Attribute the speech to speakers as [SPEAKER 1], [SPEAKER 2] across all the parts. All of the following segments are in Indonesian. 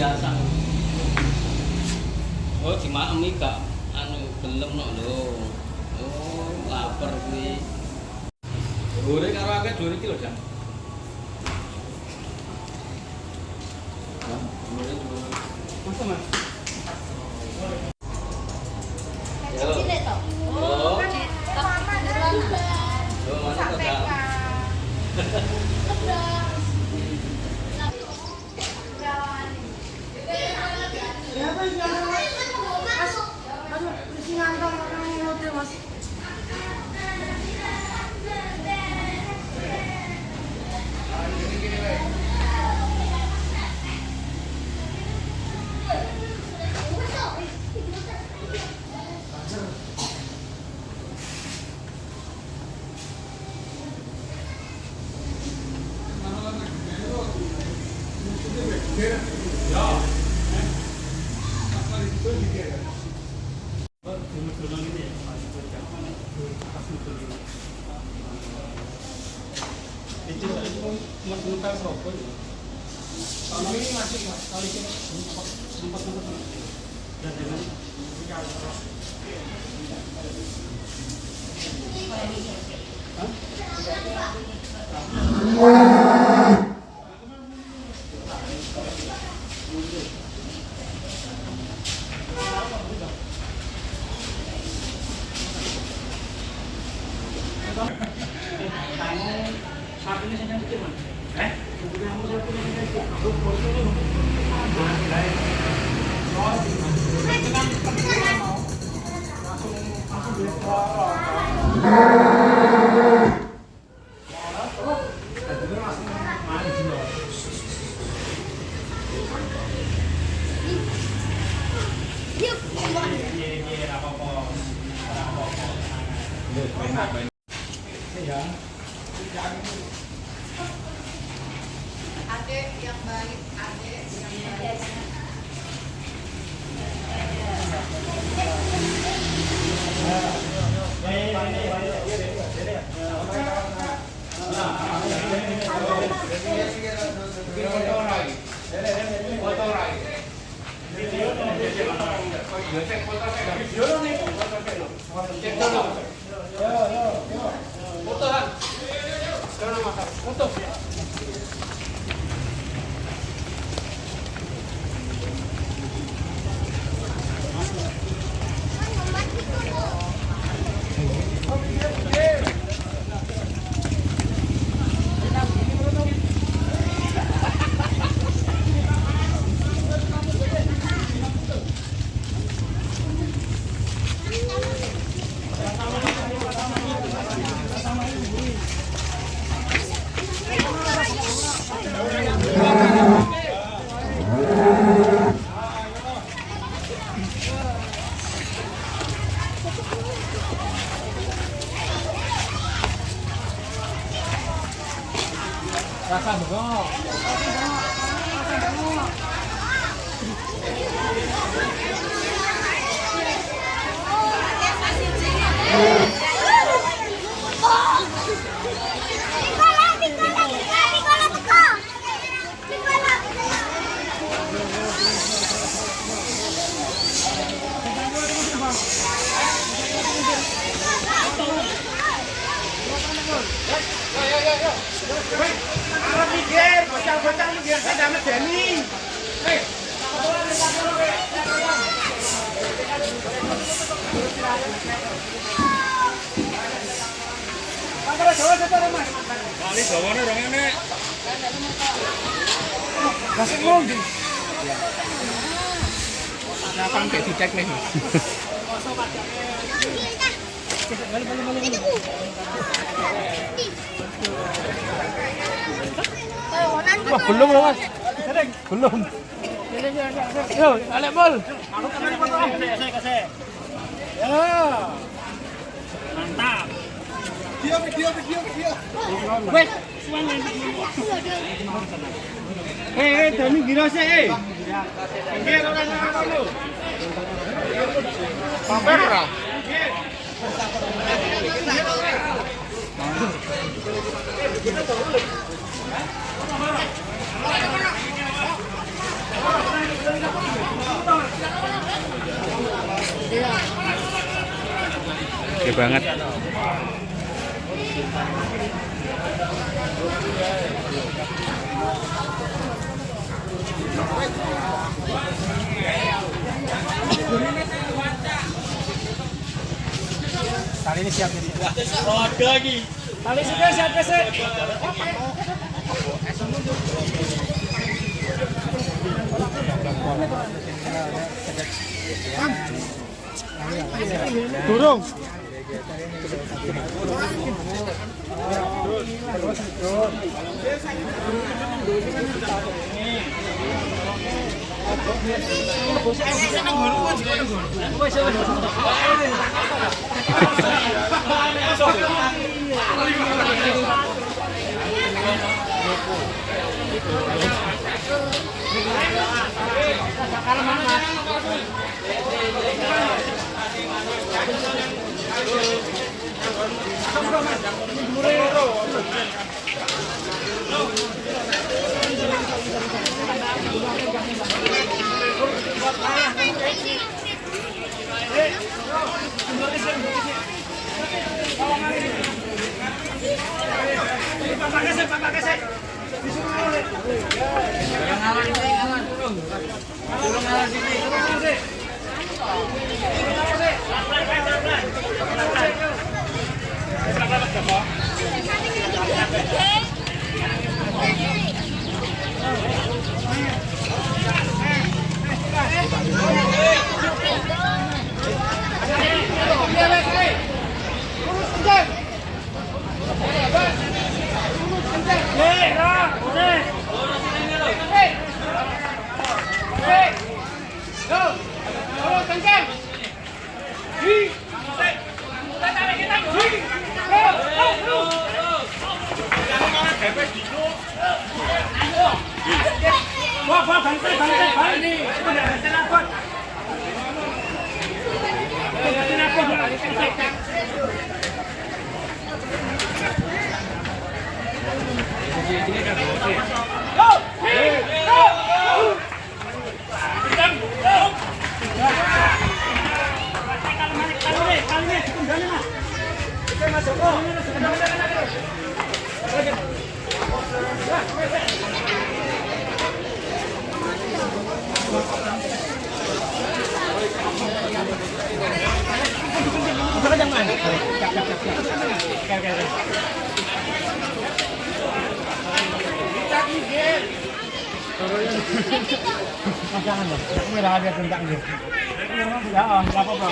[SPEAKER 1] biasa. Oh, dimakemi gak anu gelem nok lho. Oh, lapar kuwi. Gore karo akeh dhuwur iki lho, Jang. Gore dhuwur. Masa, Mas?
[SPEAKER 2] Cilik to.
[SPEAKER 1] Oh.
[SPEAKER 2] Mama duluan.
[SPEAKER 1] Loh, mana kok gak?
[SPEAKER 3] Itu menukar serobot. Kalau ini masih kali ini sempat dan dengan sapinya sedang kecil, Mas. Kamu sapinya sedang kecil. Aku foto dulu. Langsung di
[SPEAKER 2] Adek yang baik, adek yang baik.
[SPEAKER 3] rasa bengok. Bocah-bocah lu biar saya dapat Dani. Kamera Jawa setor, Mas. Kali Jawane dong ini. Kasih ngomong. Nah, sampai dicek nih. Wah, belum loh, Mas. Belum. Yo, balik bol. Ya. Mantap. Video. Wes, suangan. Dani gira sih, Nggih, ora ngono. Pamer ora? Nggih.
[SPEAKER 4] Oke banget.
[SPEAKER 3] Kali ini siap nih.
[SPEAKER 1] Roda lagi.
[SPEAKER 3] Kali sudah siap sih. Turun. Jangan dong, merah dia tentang gitu. Ya, nggak apa-apa.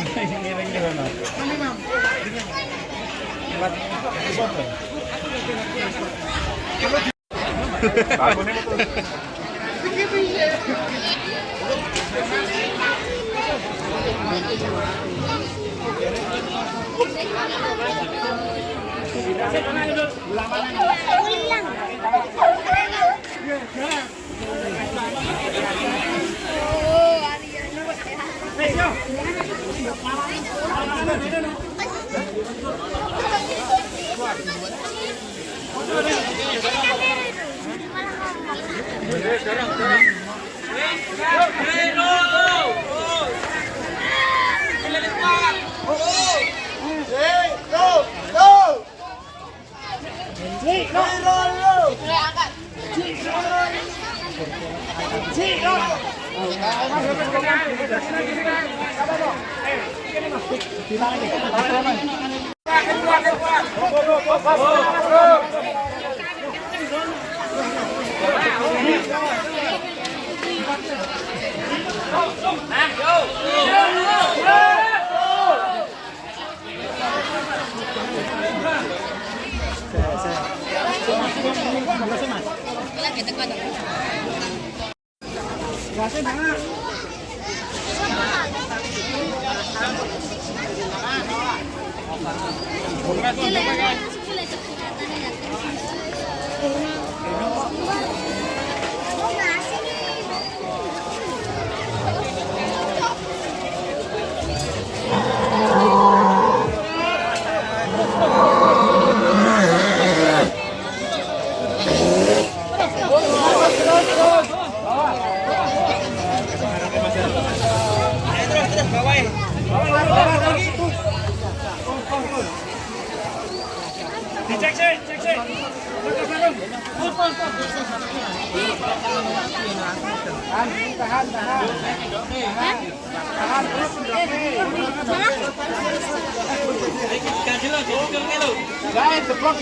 [SPEAKER 3] Ngiring di mana? Kami mam. Buat foto. Bagusnya betul. Guys, the block.